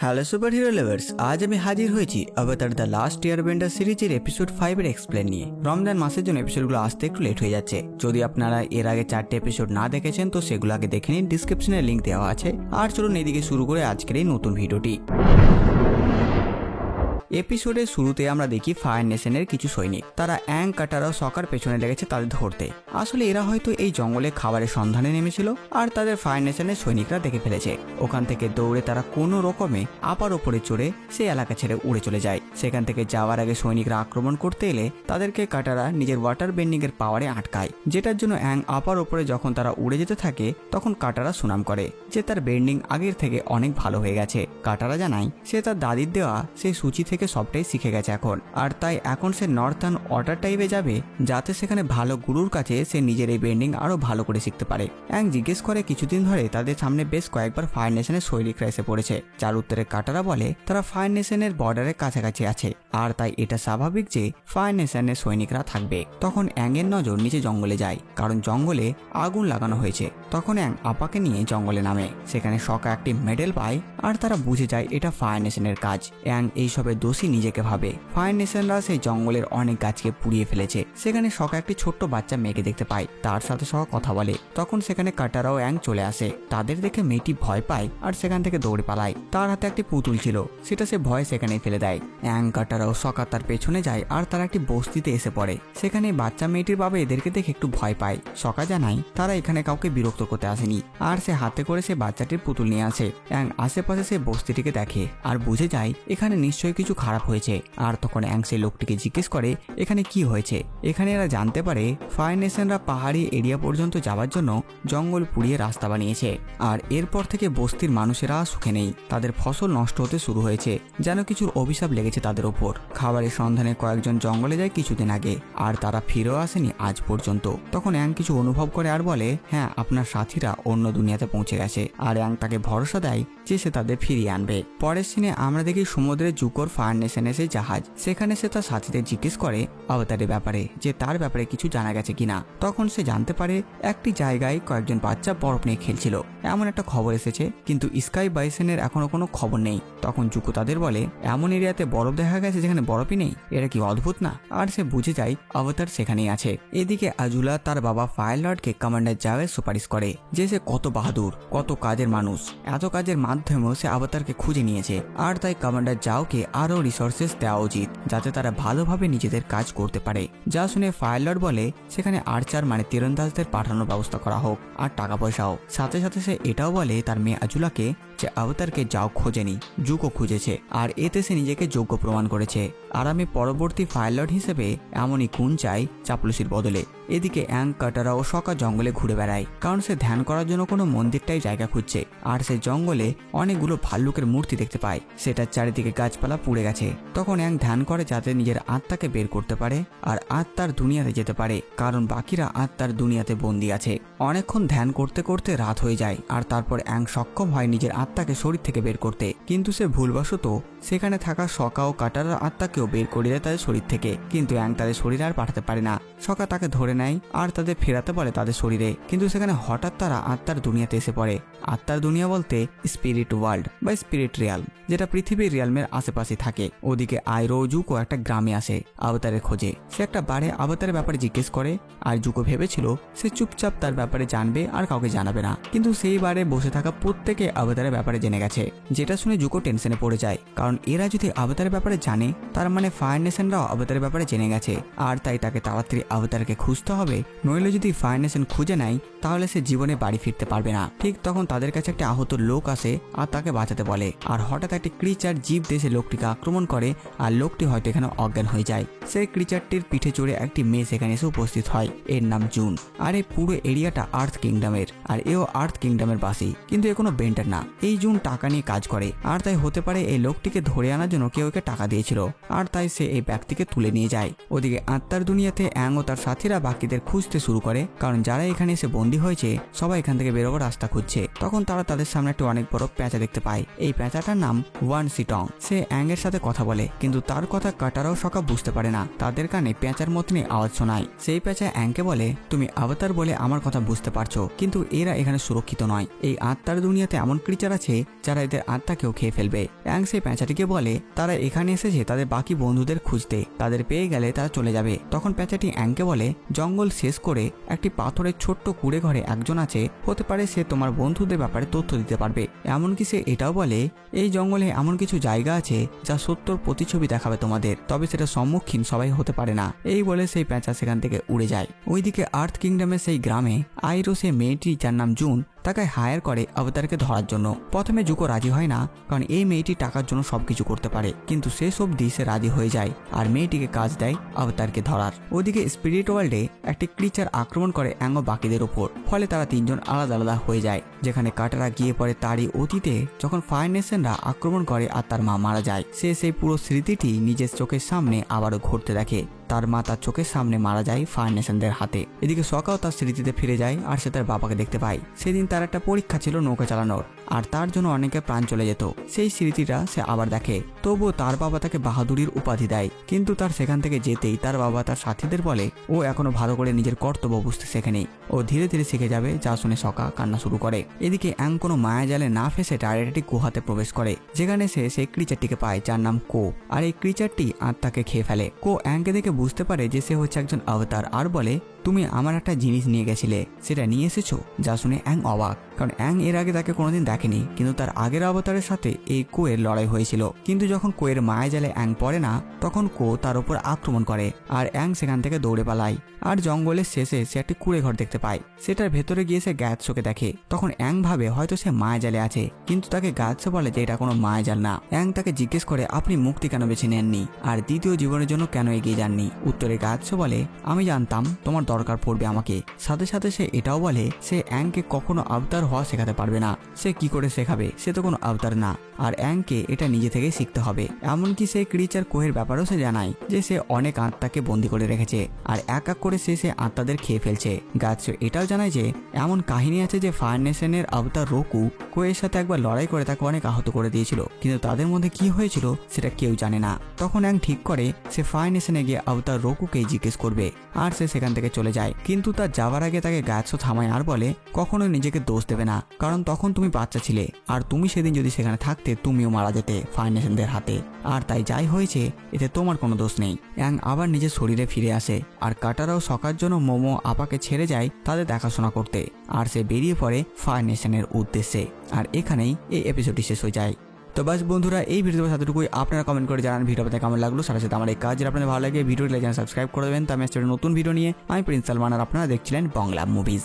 Hello super hero lovers, আজ আমি হাজির হয়েছি অবতার দ্য লাস্ট এয়ারবেন্ডার সিরিজের এপিসোড 5 এর এক্সপ্লেন নিয়ে। রমজান মাসের জন্য এপিসোডগুলো আসতে একটু লেট হয়ে যাচ্ছে। যদি আপনারা এর আগে 4টে এপিসোড না দেখেছেন তো সেগুলো আগে দেখে নিন, ডিসক্রিপশনে লিংক দেওয়া আছে। আর চলুন এদিকে শুরু করে আজকের এই নতুন ভিডিওটি। এপিসোডের শুরুতে আমরা দেখি ফায়ার নেশনের কিছু সৈনিক, তারা অ্যাং কাটারা ও সকার পেছনে লেগেছে তাদের ধরতে। আসলে এরা হয়তো এই জঙ্গলে খাবারের সন্ধানে নেমেছিল আর তাদের ফায়ার নেশনের সৈনিকরা দেখে ফেলেছে। ওখান থেকে দৌড়ে তারা কোনো রকমে আপার ওপরে চড়ে সেই এলাকা ছেড়ে উড়ে চলে যায়। সেখান থেকে যাওয়ার আগে সৈনিকরা আক্রমণ করতে এলে তাদেরকে কাটারা নিজের ওয়াটার বেন্ডিং এর পাওয়ারে আটকায়, যেটার জন্য অ্যাং আপার ওপরে যখন তারা উড়ে যেতে থাকে তখন কাটারা সুনাম করে যে তার বেন্ডিং আগের থেকে অনেক ভালো হয়ে গেছে। কাটারা জানায় সে তার দাদির দেওয়া সেই সূচি থেকে সবটাই শিখে গেছে এখন, আর তাই এখন সে নর্থার্ন ওয়াটার টাইপে যাবে যাতে সেখানে ভালো গুরুর কাছে সে নিজের এই বেন্ডিং আরো ভালো করে শিখতে পারে। অ্যাং জিজ্ঞেস করে কিছুদিন ধরে তাদের সামনে বেশ কয়েকবার ফায়ার নেশনের সৈনিকরা এসে পড়েছে, যার উত্তরে কাটারা বলে তারা ফায়ার নেশনের বর্ডারের কাছাকাছি আছে আর তাই এটা স্বাভাবিক যে ফায়ার নেশনের সৈনিকরা থাকবে। তখন অ্যাং এর নজর নিচে জঙ্গলে যায়, কারণ জঙ্গলে আগুন লাগানো হয়েছে। তখন অ্যাং আপাকে নিয়ে জঙ্গলে নামে, সেখানে সকা একটি মেডেল পায় আর তারা বুঝে যায় এটা ফায়ার নেশনের কাজ। অ্যাং এইসবের দোষী নিজেকে ভাবে। ফায়ার নেশনরা সেই জঙ্গলের অনেক গাছকে পুড়িয়ে ফেলেছে। সেখানে সকা একটি ছোট্ট বাচ্চা মেয়েকে দেখতে পায়, তার সাথে সকা কথা বলে। তখন সেখানে কাটারাও অ্যাং চলে আসে, তাদের দেখে মেয়েটি ভয় পায় আর সেখান থেকে দৌড়ে পালায়। তার হাতে একটি পুতুল ছিল, সেটা সে ভয় সেখানেই ফেলে দেয়। অ্যাং কাটারাও সকা তার পেছনে যায় আর তারা একটি বস্তিতে এসে পড়ে। সেখানে বাচ্চা মেয়েটির বাবা এদেরকে দেখে একটু ভয় পায়। সকা জানায় তারা এখানে কাউকে বিরক্ত করতে আসেনি আর সে হাতে করে সে বাচ্চাটির পুতুল নিয়ে আসে। অ্যাং আশেপাশে সে বস্তিটিকে দেখে আর বুঝে যায় এখানে নিশ্চয়ই কিছু খারাপ হয়েছে। আর তখন অ্যাং সেই লোকটিকে জিজ্ঞেস করে এখানে কি হয়েছে। এখানে এরা জানতে পারে ফায়ার নেশনরা পাহাড়ি এরিয়া পর্যন্ত যাওয়ার জন্য জঙ্গল পুড়িয়ে রাস্তা বানিয়েছে, আর এরপর থেকে বস্তির মানুষেরা সুখে নেই। তাদের ফসল নষ্ট হতে শুরু হয়েছে, যেন কিছুর অভিশাপ লেগেছে তাদের ওপর। খাবারের সন্ধানে কয়েকজন জঙ্গলে যায় কিছুদিন আগে আর তারা ফিরেও আসেনি আজ পর্যন্ত। তখন অ্যাং কিছু অনুভব করে আর বলে হ্যাঁ, আপনার সাথীরা অন্য দুনিয়াতে পৌঁছে গেছে। আর অ্যাং তাকে ভরসা দেয় যে সে তাদের ফিরিয়ে আনবে। পরের সিনে আমরা দেখি সমুদ্রে জুকোর ফায়ার নেশনের সেই জাহাজ, সেখানে সে তার সাথীদের জিজ্ঞেস করে অবতারের ব্যাপারে, যে তার ব্যাপারে কিছু জানা গেছে কিনা। তখন সে জানতে পারে একটি জায়গায় কয়েকজন বাচ্চা বরফ নিয়ে খেলছিল, এমন একটা খবর এসেছে, কিন্তু স্কাই বাইসেনের এখনো কোনো খবর নেই। তখন জুকো তাদের বলে এমন এরিয়াতে বরফ দেখা গেছে যেখানে বরফই নেই, এটা কি অদ্ভুত না। আর সে বুঝে যায় অবতার সেখানেই আছে। এদিকে আজুলা তার বাবা ফায়ার লর্ডকে কমান্ডার জাওয়ের সুপারিশ করে যে সে কত বাহাদুর, কত কাজের মানুষ, এত কাজের মাধ্যমেও সে অবতারকে খুঁজে নিয়েছে। আর তাই কমান্ডার জাওকে আরো রিসোর্সেস দেওয়া উচিত যাতে তারা ভালোভাবে নিজেদের কাজ করতে পারে। যা শুনে ফায়ার লর্ড বলে সেখানে আর্চার মানে তীরন্দাজদের পাঠানোর ব্যবস্থা করা হোক আর টাকা পয়সাও। সাথে সাথে সে এটাও বলে তার মেয়ে আজুলাকে যে অবতারকে যাও খোঁজেনি, জুকো খুঁজেছে, আর এতে সে নিজেকে যোগ্য প্রমাণ করেছে। আর আমি পরবর্তী ফায়ার লর্ড হিসেবে এমনই গুণ চাই চাপলুসির বদলে। এদিকে অ্যাং কাটারা ও সকা জঙ্গলে ঘুরে বেড়ায়, কারণ সে ধ্যান করার জন্য কোনো মন্দিরটাই জায়গা খুঁজছে। আর সে জঙ্গলে অনেকগুলো ভাল্লুকের মূর্তি দেখতে পায়, সেটার চারিদিকে গাছপালা পুড়ে গেছে। তখন অ্যাং ধ্যান করে যাতে নিজের আত্মাকে বের করতে পারে আর আত্মার দুনিয়াতে যেতে পারে, কারণ বাকিরা আত্মার দুনিয়াতে বন্দী আছে। অনেকক্ষণ ধ্যান করতে করতে রাত হয়ে যায় আর তারপর অ্যাং সক্ষম হয় নিজের আত্মাকে শরীর থেকে বের করতে, কিন্তু সে ভুলবশত সেখানে থাকা সকা ও কাটারার আত্মাকেও বের করে দেয় তাদের শরীর থেকে। কিন্তু অ্যাং তাদের শরীরে আর পাঠাতে পারে না। সকা তাকে ধরে নেয় আর তাদের ফেরাতে বলে তাদের শরীরে, কিন্তু সেখানে হঠাৎ তারা আত্মার দুনিয়াতে এসে পড়ে। আত্মার দুনিয়া বলতে স্পিরিট ওয়ার্ল্ড বা স্পিরিট রিয়াল, যেটা পৃথিবীর রিয়ালমের আশেপাশে থাকে। ওদিকে আইরো জুকো একটা গ্রামে আসে অবতারের খোঁজে। সে একটা বারে অবতারের ব্যাপারে জিজ্ঞেস করে আর জুকো ভেবেছিল সে চুপচাপ তার ব্যাপারে জানবে আর কাউকে জানাবে না, কিন্তু সেই বারে বসে থাকা প্রত্যেকে অবতারের ব্যাপারে জেনে গেছে। যেটা শুনে জুকো টেনশনে পড়ে যায়, কারণ এরা যদি অবতারের ব্যাপারে জানে তার মানে ফায়ার নেশনরাও অবতারের ব্যাপারে জেনে গেছে। আর তাই তাকে তাড়াতাড়ি অবতারকে খুঁজতে হবে, নইলে যদি ফায়ার নেশন খুঁজে নেয় তাহলে সে জীবনে বাড়ি ফিরতে পারবে না। ঠিক তখন তাদের কাছে একটা আহত লোক আসে আর তাকে বাঁচাতে বলে। আর হঠাৎ একটি ক্রিচার জীব দেশে লোকটিকে আক্রমণ করে আর লোকটি হয়তো এখানে অজ্ঞান হয়ে যায়। সেই ক্রিচারটির পিঠে চড়ে একটি মেয়ে সেখানে এসে উপস্থিত হয়, এর নাম জুন। আর এই পুরো এরিয়াটা আর্থ কিংডমের, আর এও আর্থ কিংডমের বাসী, কিন্তু এ কোনো বেন্টার না। এই জুন টাকা নিয়ে কাজ করে, আর তাই হতে পারে এই লোকটিকে ধরে আনার জন্য কেউ একে টাকা দিয়েছিল, আর তাই সে এই ব্যক্তিকে তুলে নিয়ে যায়। ওদিকে আত্মার দুনিয়াতে অ্যাং ও তার সাথীরা বাকিদের খুঁজতে শুরু করে, কারণ যারা এখানে এসে বন্দী হয়েছে সবাই এখান থেকে বেরোবার রাস্তা খুঁজছে। তখন তারা তাদের সামনে একটি অনেক বড় পেঁচা দেখতে পায়। এই পেঁচাটার নাম ওয়ান সিটং। সে অ্যাং এর সাথে কথা বলে, কিন্তু তার কথা কাটারাও সকা বুঝতে পারে না। তাদের কানে পেঁচার মতনই আওয়াজ শোনায়। সেই পেঁচা অ্যাংকে বলে তুমি অবতার বলে আমার কথা বুঝতে পারছো, কিন্তু এরা এখানে সুরক্ষিত নয়। এই আত্মার দুনিয়াতে এমন ক্রিচার আছে যারা এদের আত্মাকেও খেয়ে ফেলবে। অ্যাং সেই প্যাঁচাটিকে বলে তারা এখানে এসেছে তাদের বাকি বন্ধুদের খুঁজতে, তাদের পেয়ে গেলে তারা চলে যাবে। তখন প্যাঁচাটি অ্যাংকে বলে জঙ্গল শেষ করে একটি পাথরের ছোট্ট কুড়ে ঘরে একজন আছে, হতে পারে সে তোমার বন্ধুদের ব্যাপারে তথ্য দিতে পারবে। এমনকি সে এটাও বলে এই জঙ্গলে এমন কিছু জায়গা আছে যা সত্যর প্রতিচ্ছবি দেখাবে তোমাদের, তবে সেটা সম্মুখীন সবাই হতে পারে না। এই বলে সেই প্যাঁচা সেখান থেকে উড়ে যায়। ওইদিকে আর্থ কিংডমের সেই গ্রামে আইরো সে মেয়েটি যার নাম জুন তাকে হায়ার করে অবতারকে ধরার জন্য। প্রথমে জুকো রাজি হয় না, কারণ এই মেয়েটি টাকার জন্য সবকিছু করতে পারে, কিন্তু শেষ অবধি সে রাজি হয়ে যায় আর মেয়েটিকে কাজ দেয় অবতারকে ধরার। ওদিকে স্পিরিট ওয়ার্ল্ডে একটি ক্রিচার আক্রমণ করে অ্যাং ও বাকিদের ওপর, ফলে তারা তিনজন আলাদা আলাদা হয়ে যায়। যেখানে কাটারা গিয়ে পড়ে তারই অতীতে যখন ফায়ার নেশনরা আক্রমণ করে আর তার মা মারা যায়। সে সেই পুরো স্মৃতিটি নিজের চোখের সামনে আবারও ঘটতে দেখে। তার মা তার চোখের সামনে মারা যায় ফায়ার নেশনদের হাতে। এদিকে সকাও তার স্মৃতিতে ফিরে যায় আর সে তার বাবাকে দেখতে পায়। সেদিন তার একটা পরীক্ষা ছিল নৌকা চালানোর, আর তার জন্য অনেকের প্রাণ চলে যেত। সেই স্মৃতিটা সে আবার দেখে। তবুও তার বাবা তাকে বাহাদুরির উপাধি দেয়, কিন্তু তার সেখান থেকে যেতেই তার বাবা তার সাথীদের বলে ও এখনো ভালো করে নিজের কর্তব্য বুঝতে শেখেনি, ও ধীরে ধীরে শিখে যাবে। যা শুনে সকা কান্না শুরু করে। এদিকে অ্যাং কোনো মায়া জালে না ফেসে ডাইরেক্ট একটি গুহাতে প্রবেশ করে, যেখানে সে সেই ক্রিচারটিকে পায় যার নাম কো। আর এই ক্রিচারটি আত্মাকে খেয়ে ফেলে। কো অ্যাংকে দেখে বুঝতে পারে যে সে হচ্ছে একজন অবতার, আর বলে তুমি আমার একটা জিনিস নিয়ে গেছিলে, সেটা নিয়ে এসেছো। যা শুনে অ্যাং অবাক, কারণ অ্যাং এর আগে তাকে কোনোদিন দেখেনি, কিন্তু তার আগের অবতারের সাথে এই কোয়ের লড়াই হয়েছিল। কিন্তু যখন কোয়ের মায়া জালে অ্যাং পড়ে না, তখন কো তার উপর আক্রমণ করে আর অ্যাং সেখান থেকে দৌড়ে পালায়। আর জঙ্গলের শেষে সে একটি কুড়ে ঘর দেখতে পায়। সেটার ভেতরে গিয়ে সে গ্যাৎসোকে দেখে। তখন অ্যাং ভাবে হয়তো সে মায়া জালে আছে, কিন্তু তাকে গ্যাৎসো বলে যে এটা কোনো মায়া জাল না। অ্যাং তাকে জিজ্ঞেস করে আপনি মুক্তি কেন বেছে নেননি আর দ্বিতীয় জীবনের জন্য কেন এগিয়ে যাননি। উত্তরে গ্যাৎসো বলে আমি জানতাম তোমার দরকার পড়বে আমাকে। সাথে সাথে সে এটাও বলে সে অ্যাংকে কখনো অবতার হওয়া শেখাতে পারবে না। সে কি করে শেখাবে, সে তো কোনো অবতার না। আর অ্যাংকে এটা নিজে থেকে শিখতে হবে। এমনকি সেই ক্রিচার কোহের ব্যাপারেও সে জানায় যে সে অনেক আত্মাকে বন্দী করে রেখেছে আর এক এক করে সে আত্মাদের খেয়ে ফেলছে। গ্যাৎসো এটাও জানায় যে এমন কাহিনী আছে যে ফায়ার নেশনের অবতার রোকু কোয়ের সাথে একবার লড়াই করে তাকে অনেক আহত করে দিয়েছিল, কিন্তু তাদের মধ্যে কি হয়েছিল সেটা কেউ জানে না। তখন অ্যাং ঠিক করে সে ফায়ার নেশনে গিয়ে অবতার রোকুকেই জিজ্ঞেস করবে, আর সে সেখান থেকে চলে যায়। কিন্তু তার যাওয়ার আগে তাকে গ্যাৎসো থামায় আর বলে কখনোই নিজেকে দোষ দেবে না, কারণ তখন তুমি বাচ্চা ছিলে আর তুমি সেদিন যদি সেখানে থাকতে তুমিও মারা যেতে ফায়ার নেশনদের হাতে। আর তাই যাই হয়েছে এতে তোমার কোনো দোষ নেই। অ্যাং আবার নিজের শরীরে ফিরে আসে আর কাটারাও সকার জন্য মোমো আপাকে ছেড়ে যায় তাদের দেখাশোনা করতে, আর সে বেরিয়ে পড়ে ফায়ার নেশনের উদ্দেশ্যে। আর এখানেই এই এপিসোডটি শেষ হয়ে যায়। তো বাস বন্ধুরা, এই ভিডিওতে এতটুকুই। আপনারা কমেন্ট করে জানান ভিডিও আপনাদের কেমন লাগলো। সাথে সাথে আমার এই কাজ আপনাদের ভালো লাগে ভিডিওটি লাইক সাবস্ক্রাইব করে দেবেন। তো আমি নতুন ভিডিও নিয়ে আমি প্রিন্স সালমান, আর আপনারা দেখছিলেন বাংলা মুভিজ।